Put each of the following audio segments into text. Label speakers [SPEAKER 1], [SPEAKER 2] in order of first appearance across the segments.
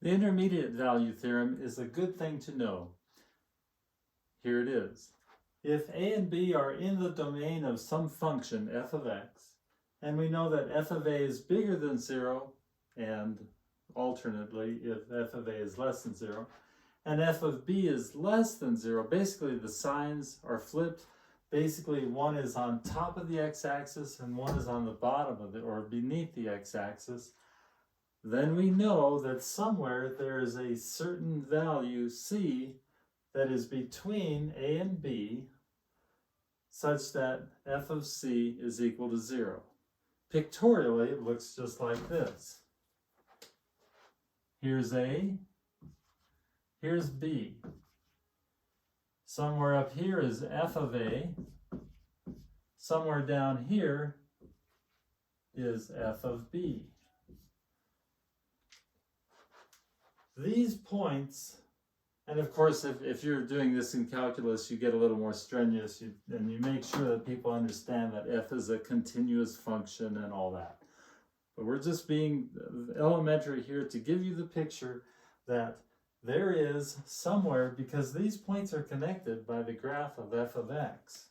[SPEAKER 1] The intermediate value theorem is a good thing to know. Here it is. If a and b are in the domain of some function f of x, and we know that f of a is bigger than 0, and alternately if f of a is less than 0, and f of b is less than 0, basically the signs are flipped. Basically one is on top of the x-axis and one is on the bottom of it, or beneath the x-axis. Then we know that somewhere there is a certain value c that is between a and b, such that f of c is equal to 0. Pictorially, it looks just like this. Here's a, here's b. Somewhere up here is f of a. Somewhere down here is f of b. These points, and of course if you're doing this in calculus, you get a little more strenuous, and you make sure that people understand that f is a continuous function and all that. But we're just being elementary here to give you the picture that there is somewhere, because these points are connected by the graph of f of x.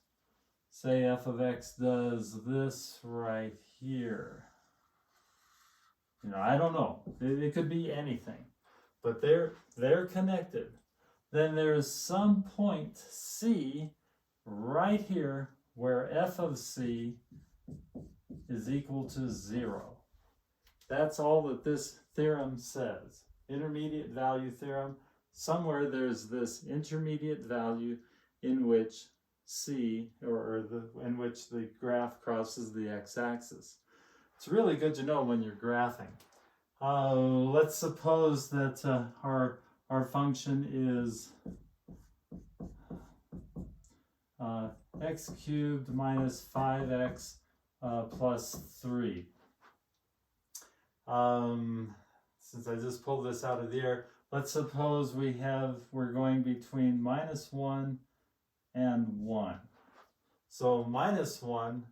[SPEAKER 1] Say f of x does this right here. I don't know. It could be anything. But they're connected. Then there's some point c right here where f of c is equal to 0. That's all that this theorem says. Intermediate value theorem. Somewhere there's this intermediate value in which c, in which the graph crosses the x-axis. It's really good to know when you're graphing. Let's suppose that our function is x cubed minus 5x plus 3. Since I just pulled this out of the air, let's suppose we're going between minus 1 and 1. So minus 1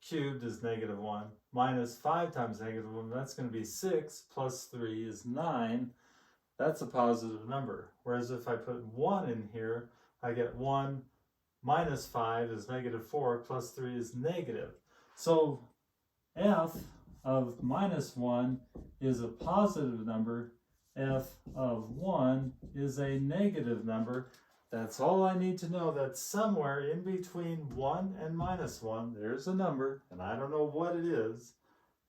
[SPEAKER 1] cubed is negative 1. Minus 5 times negative 1, that's going to be 6, plus 3 is 9. That's a positive number. Whereas if I put 1 in here, I get 1 minus 5 is negative 4, plus 3 is negative. So f of minus 1 is a positive number. F of 1 is a negative number. That's all I need to know, that somewhere in between 1 and minus 1, there's a number, and I don't know what it is,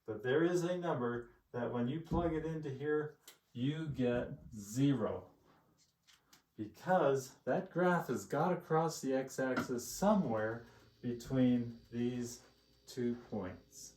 [SPEAKER 1] but there is a number that when you plug it into here, you get 0. Because that graph has got to cross the x-axis somewhere between these 2 points.